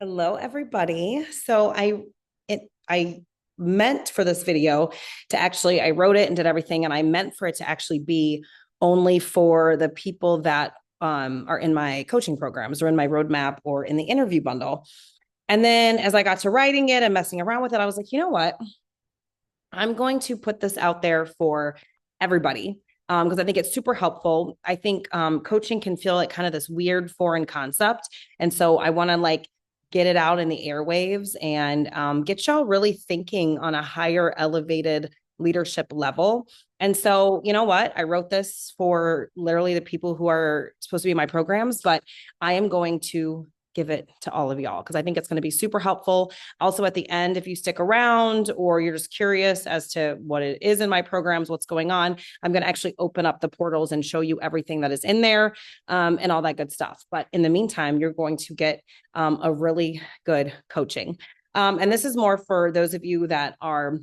Hello, everybody. I meant for this video to actually I wrote it and did everything, and I meant for it to actually be only for the people that are in my coaching programs or in my roadmap or in the interview bundle. And then as I got to writing it and messing around with it, I was like, you know what? I'm going to put this out there for everybody because I think it's super helpful. I think coaching can feel like kind of this weird foreign concept. And so I want to get it out in the airwaves and get y'all really thinking on a higher elevated leadership level. And so, you know what? I wrote this for literally the people who are supposed to be in my programs, but I am going to give it to all of y'all because I think it's going to be super helpful. Also, at the end, if you stick around or you're just curious as to what it is in my programs, what's going on, I'm going to actually open up the portals and show you everything that is in there and all that good stuff. But in the meantime, you're going to get a really good coaching. And this is more for those of you that are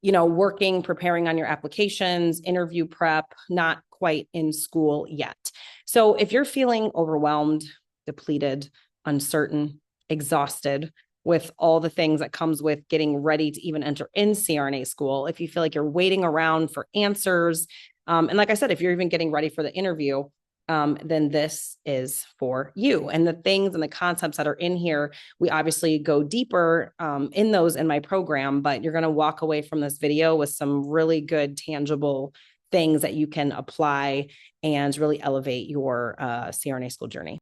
working, preparing on your applications, interview prep, not quite in school yet. So if you're feeling overwhelmed, depleted, uncertain, exhausted with all the things that comes with getting ready to even enter in CRNA school, if you feel like you're waiting around for answers, and like I said, if you're even getting ready for the interview, then this is for you. And the things and the concepts that are in here, we obviously go deeper in those in my program, but you're going to walk away from this video with some really good, tangible things that you can apply and really elevate your CRNA school journey.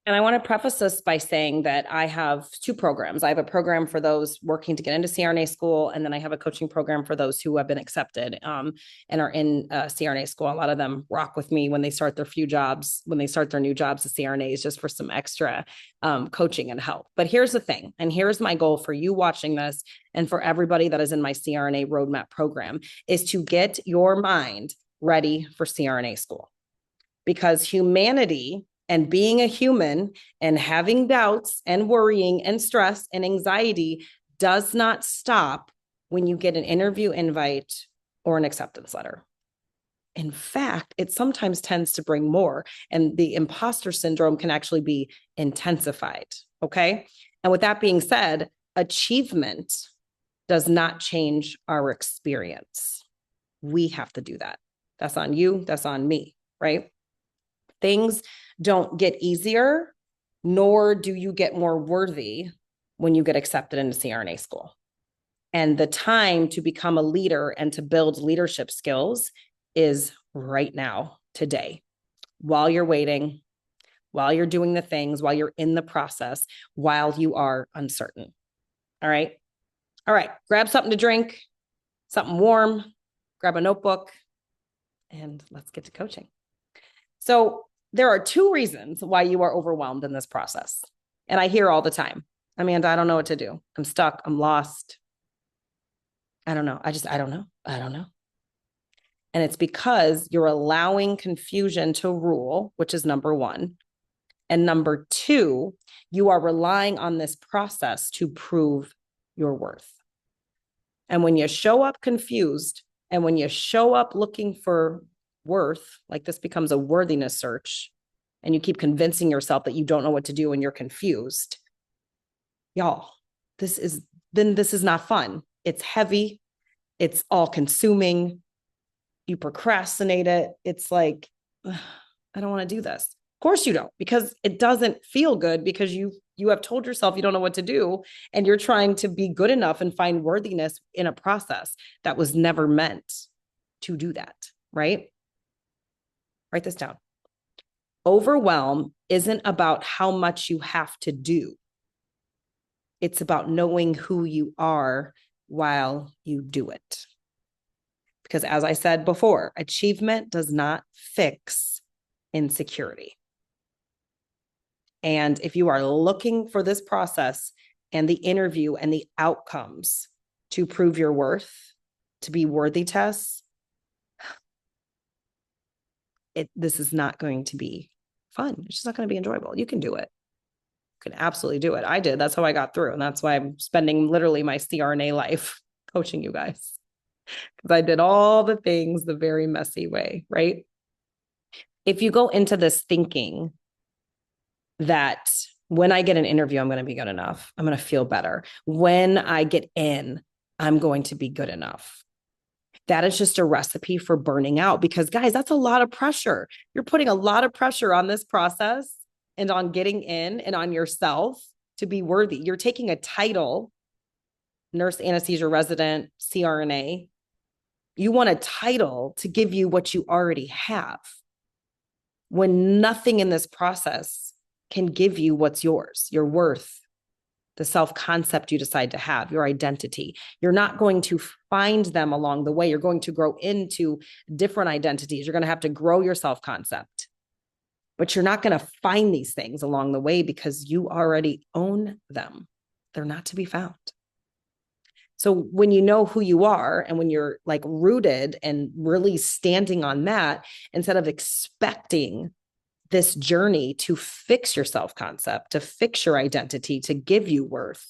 And I want to preface this by saying that I have two programs. I have a program for those working to get into CRNA school, and then I have a coaching program for those who have been accepted and are in CRNA school. A lot of them rock with me when they start their new jobs as CRNAs, just for some extra coaching and help. But here's the thing, and here's my goal for you watching this and for everybody that is in my CRNA roadmap program, is to get your mind ready for CRNA school. Because humanity and being a human and having doubts and worrying and stress and anxiety does not stop when you get an interview invite or an acceptance letter. In fact, it sometimes tends to bring more, and the imposter syndrome can actually be intensified. Okay. And with that being said, achievement does not change our experience. We have to do that. That's on you. That's on me. Right. Things don't get easier, nor do you get more worthy when you get accepted into CRNA school. And the time to become a leader and to build leadership skills is right now, today, while you're waiting, while you're doing the things, while you're in the process, while you are uncertain. All right. All right. Grab something to drink, something warm, grab a notebook, and let's get to coaching. So there are two reasons why you are overwhelmed in this process. And I hear all the time, Amanda, I don't know what to do. I'm stuck. I'm lost. I don't know. I don't know. I don't know. And it's because you're allowing confusion to rule, which is number one. And number two, you are relying on this process to prove your worth. And when you show up confused and when you show up looking for worth, like this becomes a worthiness search, and you keep convincing yourself that you don't know what to do and you're confused, y'all, this is not fun. It's heavy. It's all consuming. You procrastinate it. It's like, I don't want to do this. Of course you don't, because it doesn't feel good, because you have told yourself you don't know what to do, and you're trying to be good enough and find worthiness in a process that was never meant to do that, right? Write this down. Overwhelm isn't about how much you have to do. It's about knowing who you are while you do it. Because as I said before, achievement does not fix insecurity. And if you are looking for this process and the interview and the outcomes to prove your worth, to be worthy tests, this is not going to be fun. It's just not going to be enjoyable. You can do it. You can absolutely do it. I did. That's how I got through. And that's why I'm spending literally my CRNA life coaching you guys, because I did all the things the very messy way, right? If you go into this thinking that when I get an interview, I'm going to be good enough. I'm going to feel better. When I get in, I'm going to be good enough. That is just a recipe for burning out because, guys, that's a lot of pressure. You're putting a lot of pressure on this process and on getting in and on yourself to be worthy. You're taking a title, nurse anesthesia resident, CRNA. You want a title to give you what you already have when nothing in this process can give you what's yours, your worth, the self-concept you decide to have, your identity. You're not going to find them along the way. You're going to grow into different identities. You're going to have to grow your self-concept, but you're not going to find these things along the way because you already own them. They're not to be found. So when you know who you are and when you're like rooted and really standing on that, instead of expecting this journey to fix your self-concept, to fix your identity, to give you worth,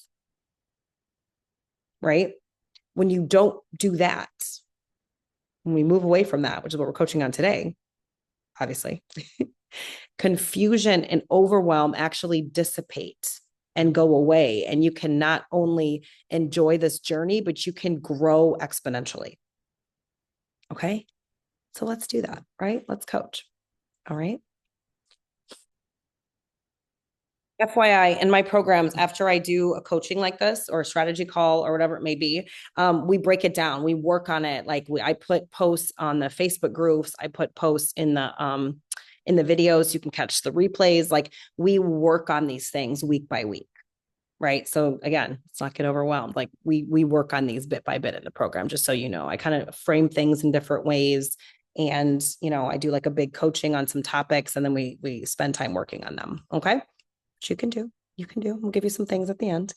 right? When you don't do that, when we move away from that, which is what we're coaching on today, obviously, confusion and overwhelm actually dissipate and go away. And you can not only enjoy this journey, but you can grow exponentially. Okay. So let's do that, right? Let's coach. All right. FYI, in my programs, after I do a coaching like this or a strategy call or whatever it may be, we break it down. We work on it. Like I put posts on the Facebook groups. I put posts in the videos. You can catch the replays. Like we work on these things week by week. Right. So again, let's not get overwhelmed. Like we work on these bit by bit in the program, just so you know. I kind of frame things in different ways. And, I do like a big coaching on some topics and then we spend time working on them. Okay. Which you can do. You can do. We'll give you some things at the end.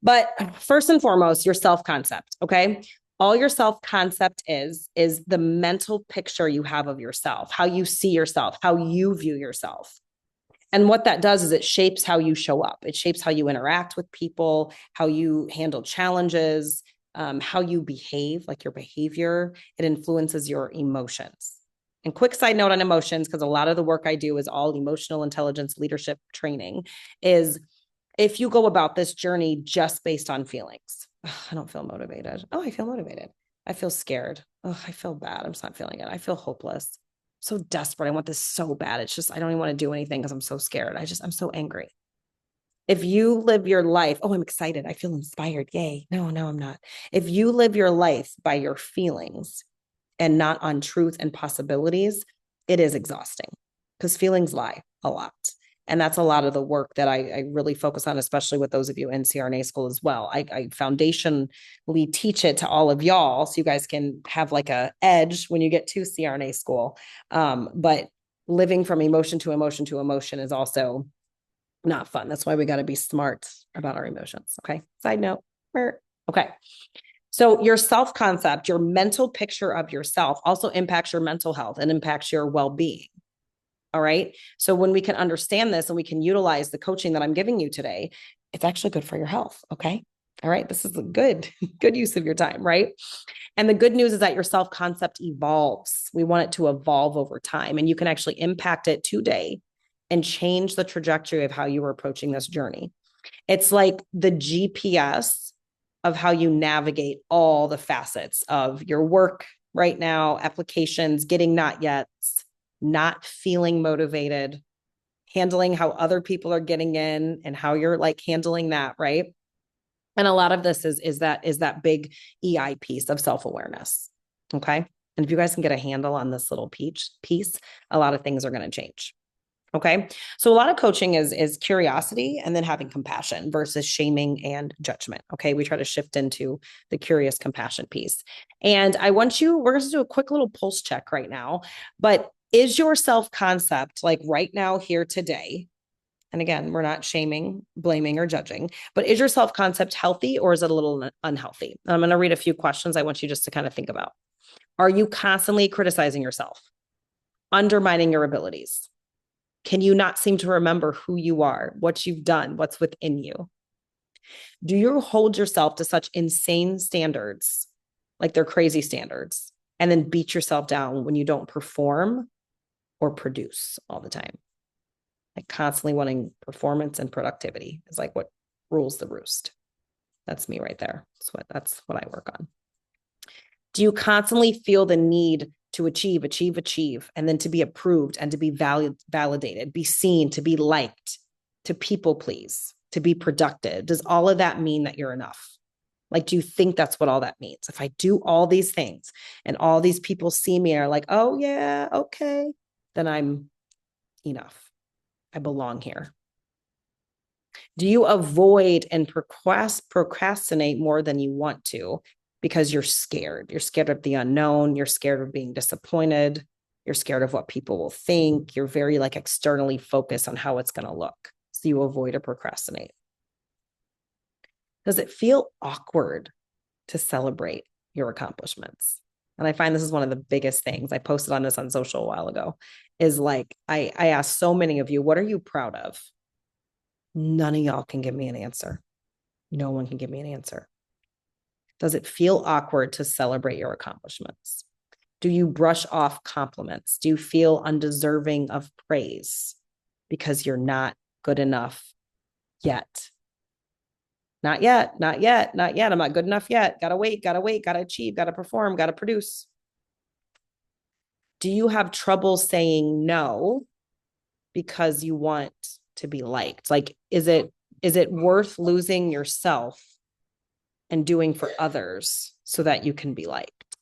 But first and foremost, your self-concept. Okay. All your self-concept is the mental picture you have of yourself, how you see yourself, how you view yourself. And what that does is it shapes how you show up. It shapes how you interact with people, how you handle challenges, how you behave, like your behavior. It influences your emotions. And quick side note on emotions, because a lot of the work I do is all emotional intelligence leadership training, is if you go about this journey just based on feelings. I don't feel motivated. Oh, I feel motivated. I feel scared. Oh, I feel bad. I'm just not feeling it. I feel hopeless. So desperate. I want this so bad. It's just, I don't even want to do anything because I'm so scared. I'm so angry. If you live your life, oh, I'm excited. I feel inspired. Yay. No, I'm not. If you live your life by your feelings and not on truth and possibilities, it is exhausting because feelings lie a lot. And that's a lot of the work that I really focus on, especially with those of you in CRNA school as well. I foundationally teach it to all of y'all so you guys can have like a edge when you get to CRNA school. But living from emotion to emotion to emotion is also not fun. That's why we got to be smart about our emotions. Okay. Side note. Okay. So your self-concept, your mental picture of yourself also impacts your mental health and impacts your well-being. All right. So when we can understand this and we can utilize the coaching that I'm giving you today, it's actually good for your health. Okay. All right. This is a good use of your time. Right. And the good news is that your self-concept evolves. We want it to evolve over time, and you can actually impact it today and change the trajectory of how you are approaching this journey. It's like the GPS of how you navigate all the facets of your work right now, applications, getting not yet, not feeling motivated, handling how other people are getting in and how you're like handling that, right? And a lot of this is that big EI piece of self-awareness. Okay. And if you guys can get a handle on this little piece, a lot of things are going to change. Okay. So a lot of coaching is curiosity and then having compassion versus shaming and judgment. Okay. We try to shift into the curious compassion piece. And we're going to do a quick little pulse check right now, but is your self-concept like right now here today? And again, we're not shaming, blaming, or judging, but is your self-concept healthy or is it a little unhealthy? I'm going to read a few questions I want you just to kind of think about. Are you constantly criticizing yourself, undermining your abilities? Can you not seem to remember who you are, what you've done, what's within you? Do you hold yourself to such insane standards, like they're crazy standards, and then beat yourself down when you don't perform or produce all the time? Like constantly wanting performance and productivity is like what rules the roost. That's me right there. That's what I work on. Do you constantly feel the need to achieve, and then to be approved and to be validated, be seen, to be liked, to people please, to be productive? Does all of that mean that you're enough? Like, do you think that's what all that means? If I do all these things and all these people see me and are like, oh, yeah, okay, then I'm enough. I belong here. Do you avoid and procrastinate more than you want to because you're scared? You're scared of the unknown. You're scared of being disappointed. You're scared of what people will think. You're very like externally focused on how it's going to look. So you avoid or procrastinate. Does it feel awkward to celebrate your accomplishments? And I find this is one of the biggest things. I posted on this on social a while ago, is like, I asked so many of you, what are you proud of? None of y'all can give me an answer. No one can give me an answer. Does it feel awkward to celebrate your accomplishments? Do you brush off compliments? Do you feel undeserving of praise because you're not good enough yet? Not yet, not yet, not yet. I'm not good enough yet. Gotta wait, gotta achieve, gotta perform, gotta produce. Do you have trouble saying no because you want to be liked? Like, is it worth losing yourself and doing for others so that you can be liked?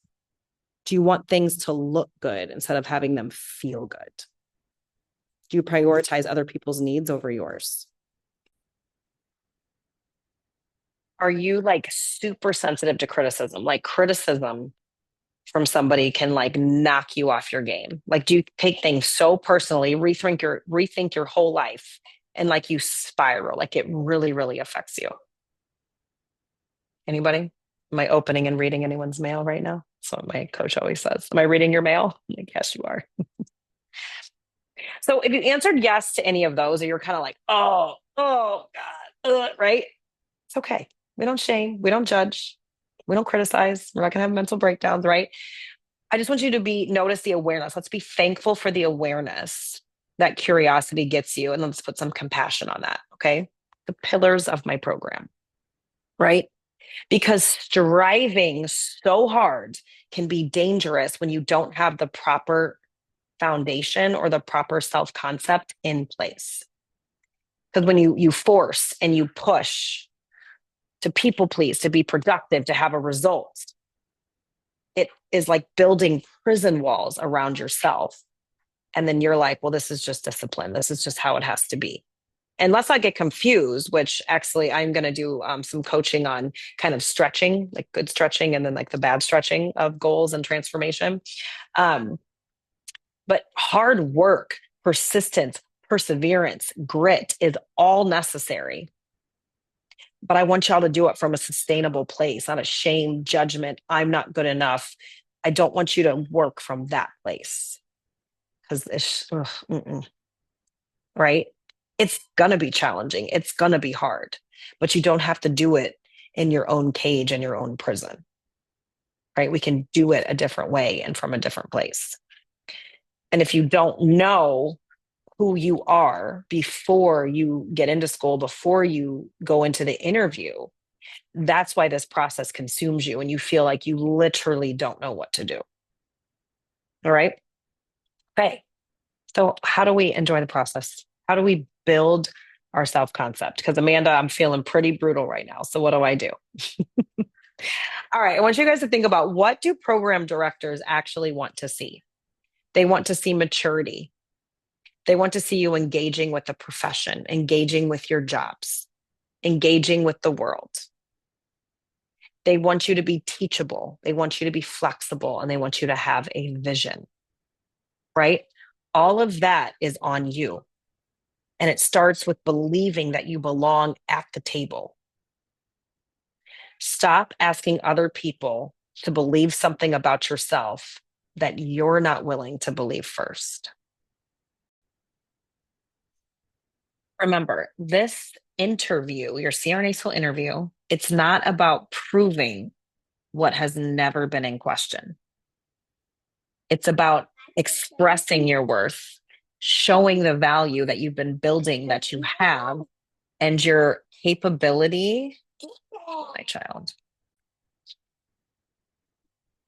Do you want things to look good instead of having them feel good? Do you prioritize other people's needs over yours? Are you like super sensitive to criticism? Like criticism from somebody can like knock you off your game. Like, do you take things so personally, rethink your whole life, and like you spiral, like it really, really affects you? Anybody? Am I opening and reading anyone's mail right now? That's what my coach always says. Am I reading your mail? I'm like, yes, you are. So if you answered yes to any of those, or you're kind of like, oh God, right? It's okay. We don't shame. We don't judge. We don't criticize. We're not going to have mental breakdowns, right? I just want you to notice the awareness. Let's be thankful for the awareness that curiosity gets you. And let's put some compassion on that. Okay. The pillars of my program, right? Because striving so hard can be dangerous when you don't have the proper foundation or the proper self concept in place. Because when you force and you push to people please, to be productive, to have a result, it is like building prison walls around yourself. And then you're like, well, this is just discipline. This is just how it has to be. And let's not get confused, which actually I'm going to do some coaching on kind of stretching, like good stretching, and then like the bad stretching of goals and transformation. But hard work, persistence, perseverance, grit is all necessary. But I want y'all to do it from a sustainable place, not a shame, judgment. I'm not good enough. I don't want you to work from that place, because it's right. It's going to be challenging. It's going to be hard, but you don't have to do it in your own cage and your own prison, right? We can do it a different way and from a different place. And if you don't know who you are before you get into school, before you go into the interview, that's why this process consumes you and you feel like you literally don't know what to do. All right. Okay. So how do we enjoy the process? How do we build our self-concept? Because Amanda, I'm feeling pretty brutal right now. So what do I do? All right. I want you guys to think about, what do program directors actually want to see? They want to see maturity. They want to see you engaging with the profession, engaging with your jobs, engaging with the world. They want you to be teachable. They want you to be flexible, and they want you to have a vision, right? All of that is on you. And it starts with believing that you belong at the table. Stop asking other people to believe something about yourself that you're not willing to believe first. Remember, this interview, your CRNA school interview, it's not about proving what has never been in question. It's about expressing your worth showing the value that you've been building, that you have, and your capability, my child,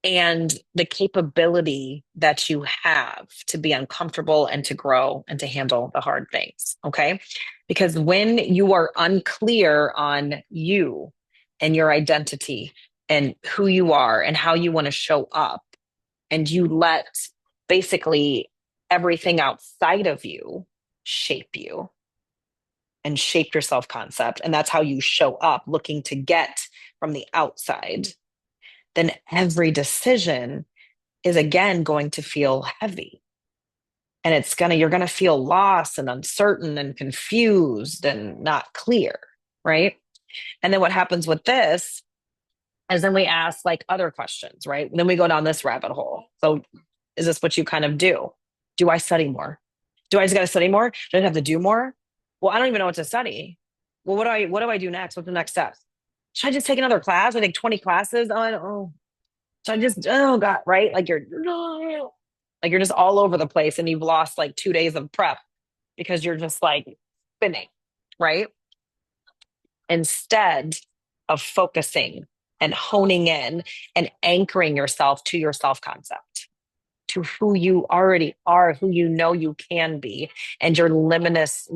and the capability that you have to be uncomfortable and to grow and to handle the hard things. Okay. Because when you are unclear on you and your identity and who you are and how you want to show up, and you let basically everything outside of you shape you and shape your self concept, and that's how you show up looking to get from the outside, then every decision is again going to feel heavy. And you're going to feel lost and uncertain and confused and not clear. Right. And then what happens with this is then we ask like other questions, right? And then we go down this rabbit hole. So is this what you kind of do? Do I study more? Do I just got to study more? Do I have to do more? Well, I don't even know what to study. Well, what do I do next? What's the next step? Should I just take another class? I take 20 classes. Oh, so I just, oh God, right? Like you're just all over the place and you've lost like 2 days of prep because you're just like spinning, right? Instead of focusing and honing in and anchoring yourself to your self concept, to who you already are, who you know you can be, and your limitless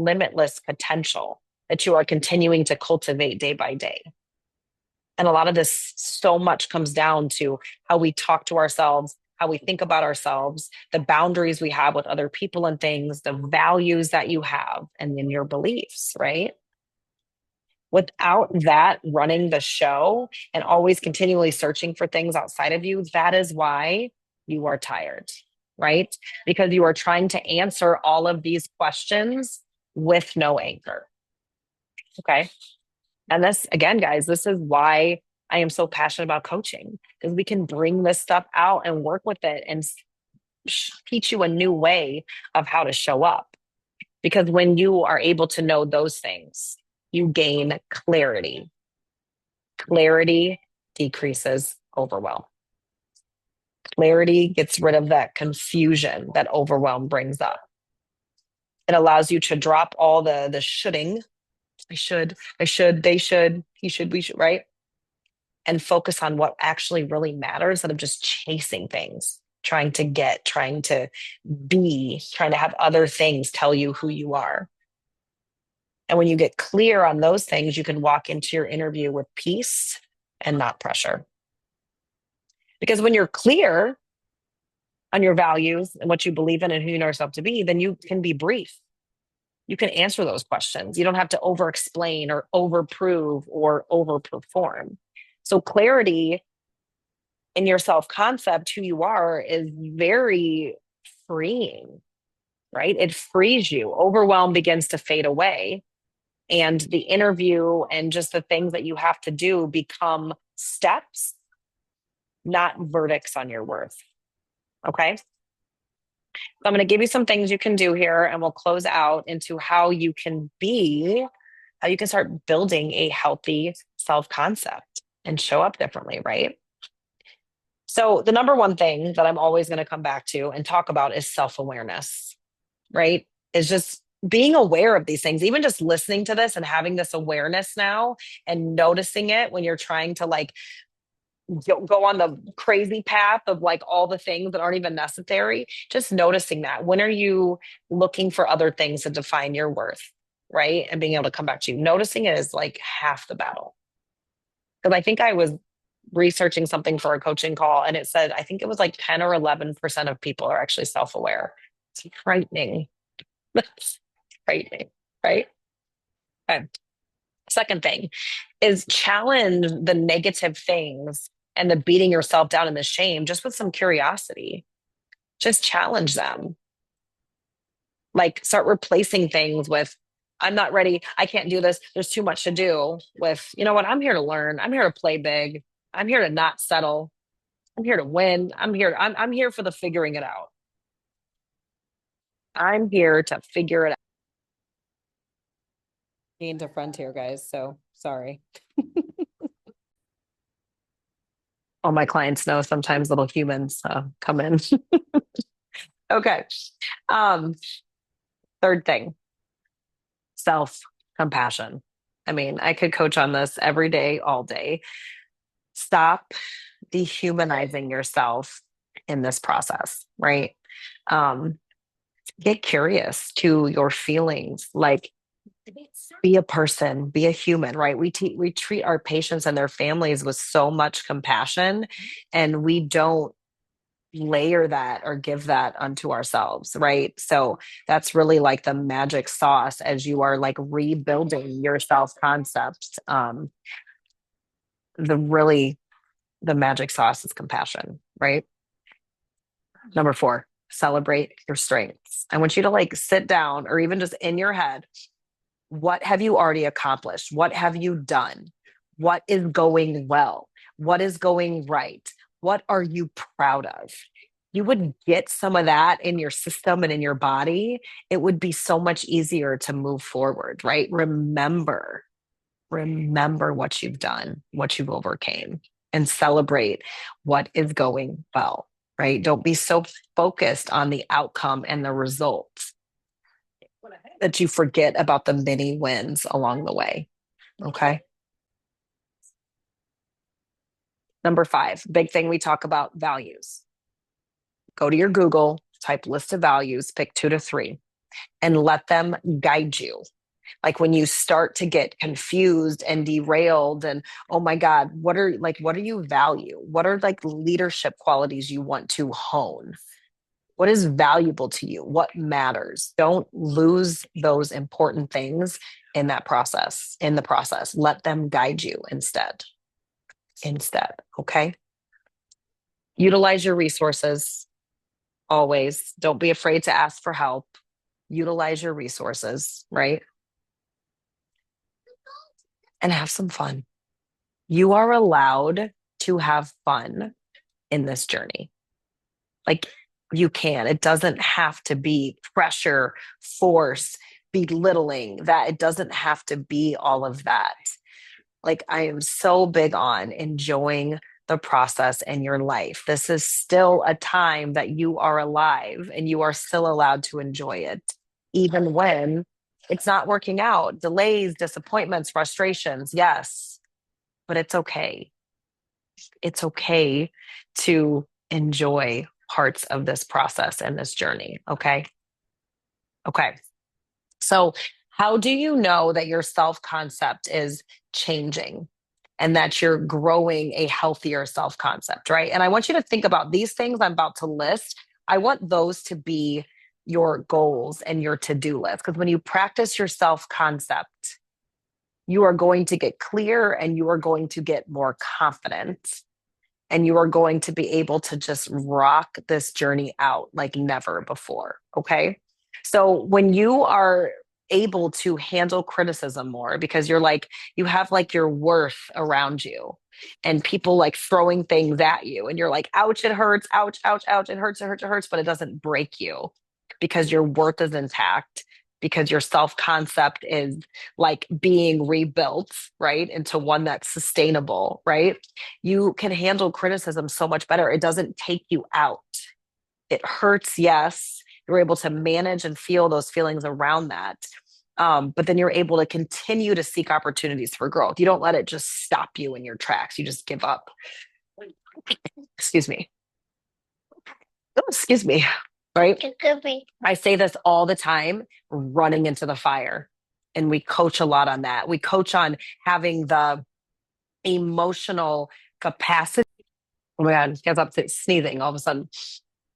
potential that you are continuing to cultivate day by day. And a lot of this so much comes down to how we talk to ourselves, how we think about ourselves, the boundaries we have with other people and things, the values that you have, and then your beliefs, right? Without that running the show and always continually searching for things outside of you, that is why you are tired, right? Because you are trying to answer all of these questions with no anchor. Okay. And this, again, guys, this is why I am so passionate about coaching, because we can bring this stuff out and work with it and teach you a new way of how to show up. Because when you are able to know those things, you gain clarity. Clarity decreases overwhelm. Clarity gets rid of that confusion that overwhelm brings up. It allows you to drop all the shoulding. I should, they should, he should, we should, right? And focus on what actually really matters instead of just chasing things, trying to get, trying to be, trying to have other things tell you who you are. And when you get clear on those things, you can walk into your interview with peace and not pressure. Because when you're clear on your values and what you believe in and who you know yourself to be, then you can be brief. You can answer those questions. You don't have to over explain or over prove or over perform. So clarity in your self concept, who you are, is very freeing, right? It frees you. Overwhelm begins to fade away. And the interview and just the things that you have to do become steps, not verdicts on your worth. Okay. So I'm going to give you some things you can do here, and we'll close out into how you can start building a healthy self concept and show up differently, right? So, the number one thing that I'm always going to come back to and talk about is self awareness, right? Is just being aware of these things, even just listening to this and having this awareness now and noticing it when you're trying to like go on the crazy path of like all the things that aren't even necessary. Just noticing that. When are you looking for other things to define your worth, right? And being able to come back to you. Noticing it is like half the battle. Because I think I was researching something for a coaching call, and it said, I think it was like 10 or 11% of people are actually self-aware. It's frightening. That's frightening, right? Okay. Second thing is challenge the negative things and the beating yourself down and the shame just with some curiosity. Just challenge them. Like start replacing things with, I'm not ready. I can't do this. There's too much to do. With, you know what? I'm here to learn. I'm here to play big. I'm here to not settle. I'm here to win. I'm here for the figuring it out. I'm here to figure it out. Into frontier, guys. So sorry. All my clients know sometimes little humans come in. Okay. Um, Third thing, self-compassion. I mean, I could coach on this every day, all day. Stop dehumanizing yourself in this process, right? Um, get curious to your feelings. Like, be a person, be a human, right? We treat our patients and their families with so much compassion, and we don't layer that or give that unto ourselves, right? So that's really like the magic sauce as you are like rebuilding your self concept. The really the magic sauce is compassion, right? Number four, celebrate your strengths. I want you to like sit down or even just in your head, what have you already accomplished? What have you done? What is going well? What is going right? What are you proud of? You would get some of that in your system and in your body. It would be so much easier to move forward, right? Remember what you've done, what you've overcame, and celebrate what is going well, right? Don't be so focused on the outcome and the results that you forget about the many wins along the way. Okay. Number five, big thing we talk about, values. Go to your Google, type list of values, pick 2 to 3, and let them guide you. Like when you start to get confused and derailed and, oh my God, what do you value? What are like leadership qualities you want to hone? What is valuable to you? What matters? Don't lose those important things in that process, in the process. Let them guide you instead. Okay? Utilize your resources always. Don't be afraid to ask for help. Utilize your resources, right? And have some fun. You are allowed to have fun in this journey. Like you can. It doesn't have to be pressure, force, belittling, that it doesn't have to be all of that. Like I am so big on enjoying the process in your life. This is still a time that you are alive and you are still allowed to enjoy it, even when it's not working out. Delays, disappointments, frustrations, yes, but it's okay. It's okay to enjoy parts of this process and this journey. Okay. Okay. So, how do you know that your self concept is changing and that you're growing a healthier self concept, right? And I want you to think about these things I'm about to list. I want those to be your goals and your to do list. Because when you practice your self concept, you are going to get clear and you are going to get more confident and you are going to be able to just rock this journey out like never before. Okay. So when you are able to handle criticism more because you're like, you have like your worth around you and people like throwing things at you and you're like, ouch, it hurts, ouch, ouch, ouch, it hurts, it hurts, it hurts, but it doesn't break you because your worth is intact, because your self concept is like being rebuilt, right, into one that's sustainable, right? You can handle criticism so much better. It doesn't take you out. It hurts, yes. You're able to manage and feel those feelings around that. But then you're able to continue to seek opportunities for growth. You don't let it just stop you in your tracks. You just give up. Excuse me. Oh, excuse me. Right? I say this all the time, running into the fire. And we coach a lot on that. We coach on having the emotional capacity. Oh my God, gets up to sneezing all of a sudden.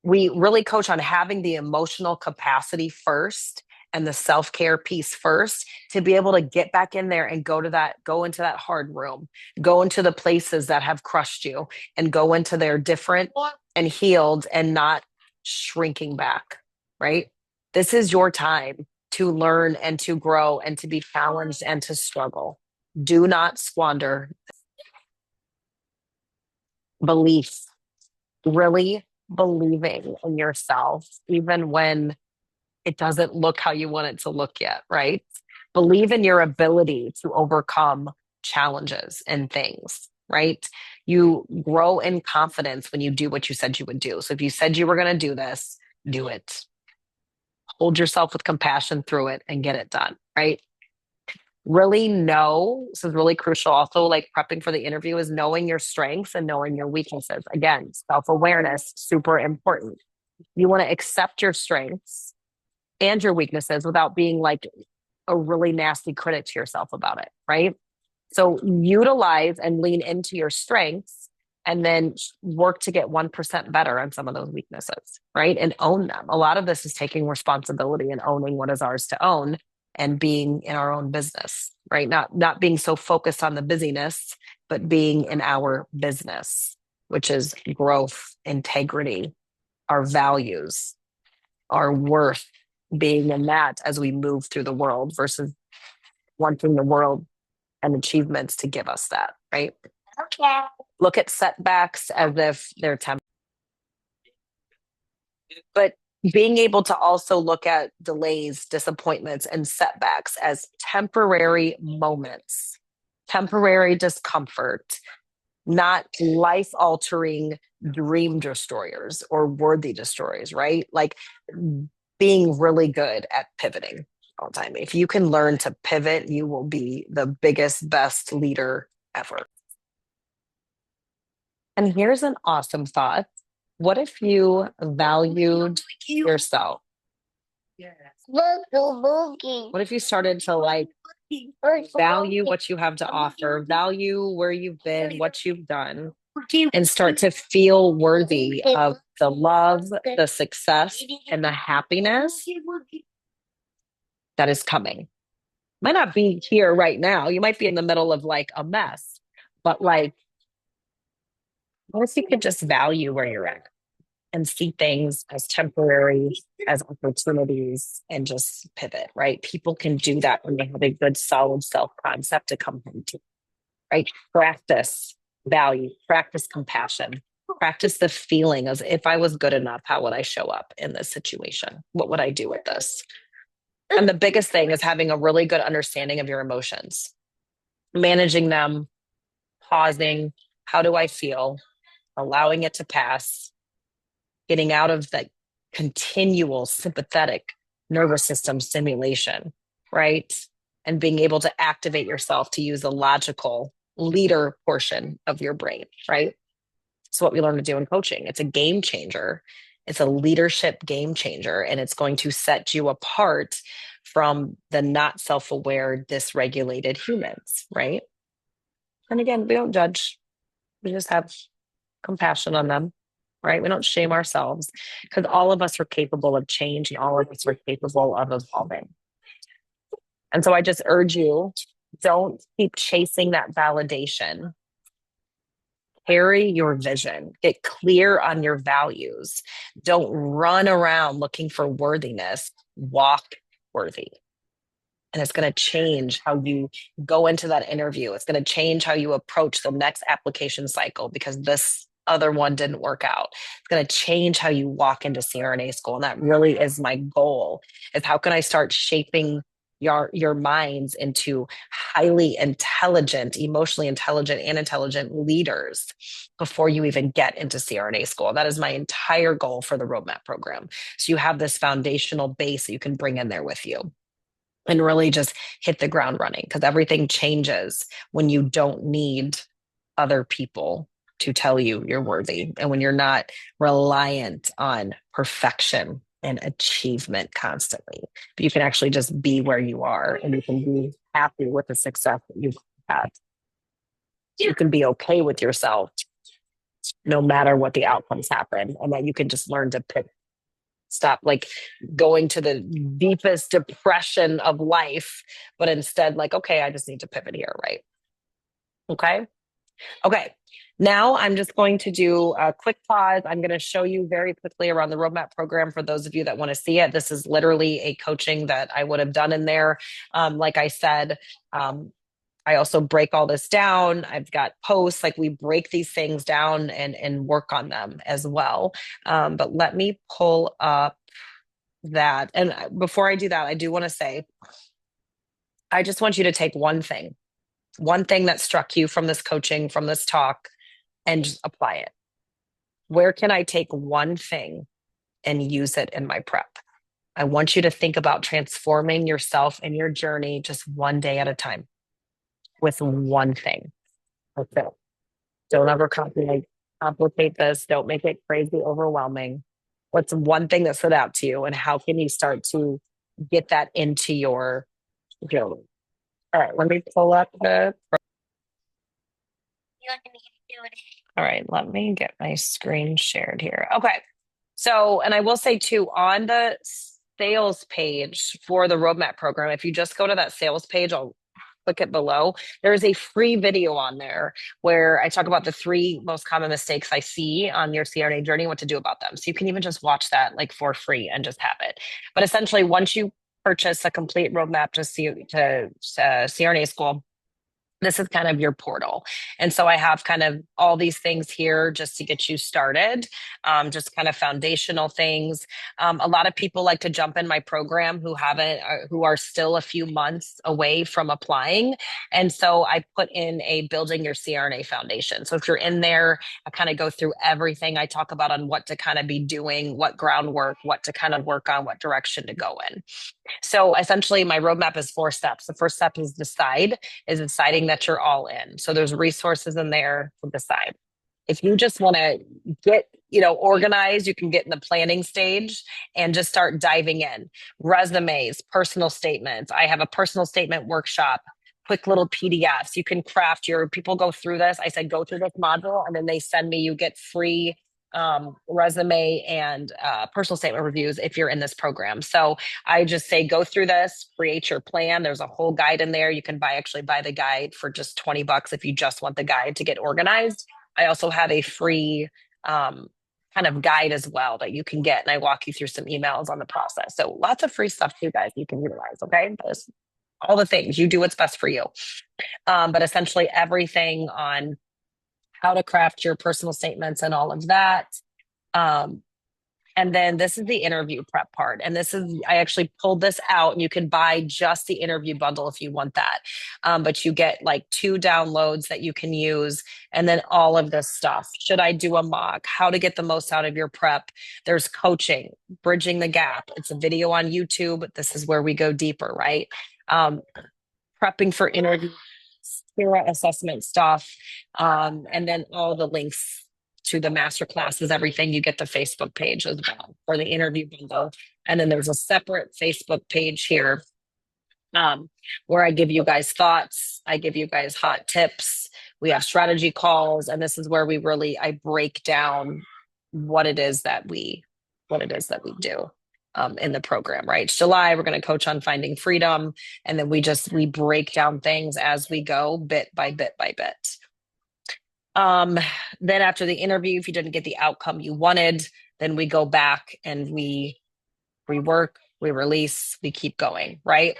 We really coach on having the emotional capacity first and the self-care piece first to be able to get back in there and go into that hard room, go into the places that have crushed you and go into there different and healed and not shrinking back, right? This is your time to learn and to grow and to be challenged and to struggle. Do not squander belief, really believing in yourself, even when it doesn't look how you want it to look yet, right? Believe in your ability to overcome challenges and things, right? You grow in confidence when you do what you said you would do. So if you said you were going to do this, do it. hold yourself with compassion through it and get it done, right? Really know, this is really crucial. Also, like prepping for the interview is knowing your strengths and knowing your weaknesses. Again, self-awareness, super important. You want to accept your strengths and your weaknesses without being like a really nasty critic to yourself about it, right? So utilize and lean into your strengths and then work to get 1% better on some of those weaknesses, right? And own them. A lot of this is taking responsibility and owning what is ours to own and being in our own business, right? Not being so focused on the busyness, but being in our business, which is growth, integrity, our values, our worth, being in that as we move through the world versus wanting the world and achievements to give us that, right? Okay. Look at setbacks as if they're temporary. But being able to also look at delays, disappointments, and setbacks as temporary moments, temporary discomfort, not life altering dream destroyers or worthy destroyers, right? Like being really good at pivoting all the time. If you can learn to pivot, you will be the biggest, best leader ever. And here's an awesome thought. What if you valued yourself? What if you started to like value what you have to offer, value where you've been, what you've done, and start to feel worthy of the love, the success, and the happiness that is coming? Might not be here right now. You might be in the middle of like a mess, but like, what if you could just value where you're at and see things as temporary, as opportunities, and just pivot, right? People can do that when they have a good, solid self concept to come home to, right? Practice value, practice compassion, practice the feeling of if I was good enough, how would I show up in this situation? What would I do with this? And the biggest thing is having a really good understanding of your emotions, managing them, pausing. How do I feel? Allowing it to pass, getting out of that continual sympathetic nervous system stimulation, right? And being able to activate yourself to use the logical leader portion of your brain, right? It's what we learn to do in coaching. It's a game changer. It's a leadership game changer, and it's going to set you apart from the not self-aware, dysregulated humans, right? And again, we don't judge. We just have compassion on them, right? We don't shame ourselves because all of us are capable of change and all of us are capable of evolving. And so I just urge you, don't keep chasing that validation. Carry your vision, get clear on your values. Don't run around looking for worthiness. Walk worthy. And it's going to change how you go into that interview. It's going to change how you approach the next application cycle because this other one didn't work out. It's going to change how you walk into CRNA school. And that really is my goal, is how can I start shaping your minds into highly intelligent, emotionally intelligent, and intelligent leaders before you even get into CRNA school. That is my entire goal for the roadmap program. So you have this foundational base that you can bring in there with you and really just hit the ground running, because everything changes when you don't need other people to tell you you're worthy and when you're not reliant on perfection and achievement constantly. But you can actually just be where you are and you can be happy with the success that you've had. You can be okay with yourself no matter what the outcomes happen, and that you can just learn to pick. Stop like going to the deepest depression of life, but instead like, okay, I just need to pivot here, right? Okay. Okay. Now I'm just going to do a quick pause. I'm going to show you very quickly around the roadmap program for those of you that want to see it. This is literally a coaching that I would have done in there. Like I said, I also break all this down. I've got posts, like we break these things down and work on them as well. But let me pull up that. And before I do that, I do want to say, I just want you to take one thing that struck you from this coaching, from this talk, and just apply it. Where can I take one thing and use it in my prep? I want you to think about transforming yourself and your journey just one day at a time with one thing. That's it. Don't ever complicate this. Don't make it crazy overwhelming. What's one thing that stood out to you, and how can you start to get that into your journey? All right, let me pull up the. All right, let me get my screen shared here. Okay. So, and I will say too, on the sales page for the roadmap program, if you just go to that sales page, I'll click it below. There is a free video on there where I talk about the 3 most common mistakes I see on your CRNA journey, what to do about them. So you can even just watch that like for free and just have it. But essentially, once you purchase a complete roadmap to CRNA school, this is kind of your portal. And so I have kind of all these things here just to get you started, just kind of foundational things. A lot of people like to jump in my program who haven't, who are still a few months away from applying. And so I put in a building your CRNA foundation. So if you're in there, I kind of go through everything I talk about on what to kind of be doing, what groundwork, what to kind of work on, what direction to go in. So essentially, my roadmap is 4 steps. The first step is deciding that you're all in. So there's resources in there to decide. If you just want to get, organized, you can get in the planning stage and just start diving in. Resumes, personal statements. I have a personal statement workshop, quick little PDFs. You can craft people go through this. I said, go through this module, and then they send me, you get free resume and personal statement reviews if you're in this program. So I just say, go through this, create your plan. There's a whole guide in there. You can buy the guide for just $20 if you just want the guide to get organized. I also have a free kind of guide as well that you can get. And I walk you through some emails on the process. So lots of free stuff too, guys, you can utilize. Okay. All the things, you do what's best for you. But essentially everything on how to craft your personal statements and all of that. And then this is the interview prep part. And I actually pulled this out, and you can buy just the interview bundle if you want that. But you get like 2 downloads that you can use, and then all of this stuff. Should I do a mock? How to get the most out of your prep? There's coaching, bridging the gap. It's a video on YouTube. This is where we go deeper, right? Prepping for interviews, CRNA assessment stuff, and then all the links to the master classes, everything. You get the Facebook page as well for the interview bundle. And then there's a separate Facebook page here where I give you guys thoughts. I give you guys hot tips. We have strategy calls. And this is where I break down what it is that we do. In the program, right? July, we're going to coach on finding freedom. And then we break down things as we go, bit by bit by bit. Then after the interview, if you didn't get the outcome you wanted, then we go back and we rework, we release, we keep going, right?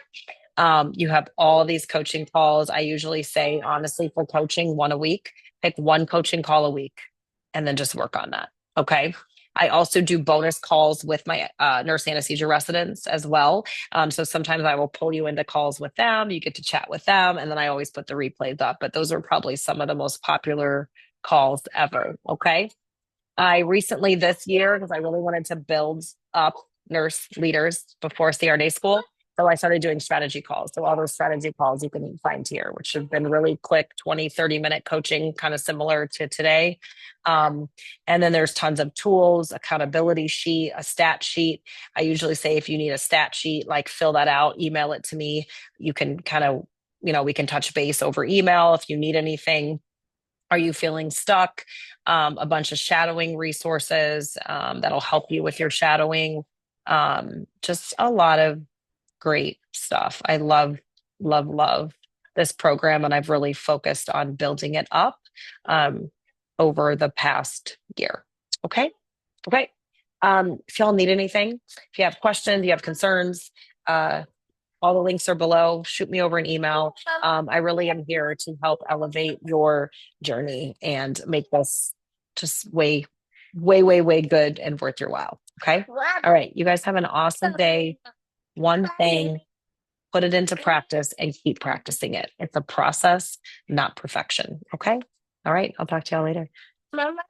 You have all these coaching calls. I usually say, honestly, for coaching, 1 a week, pick 1 coaching call a week and then just work on that. Okay. I also do bonus calls with my nurse anesthesia residents as well. So sometimes I will pull you into calls with them. You get to chat with them. And then I always put the replays up. But those are probably some of the most popular calls ever. Okay. I recently this year, because I really wanted to build up nurse leaders before CRNA school. So I started doing strategy calls. So all those strategy calls you can find here, which have been really quick, 20, 30-minute coaching, kind of similar to today. And then there's tons of tools, accountability sheet, a stat sheet. I usually say, if you need a stat sheet, like fill that out, email it to me. You can kind of, we can touch base over email if you need anything. Are you feeling stuck? A bunch of shadowing resources that'll help you with your shadowing. Just a lot of great stuff. I love this program, and I've really focused on building it up over the past year. Okay. If y'all need anything, if you have questions, you have concerns, all the links are below. Shoot me over an email. I really am here to help elevate your journey and make this just way good and worth your while. Okay. All right. You guys have an awesome day. One thing, put it into practice and keep practicing it. It's a process, not perfection. Okay. All right. I'll talk to y'all later. Mama.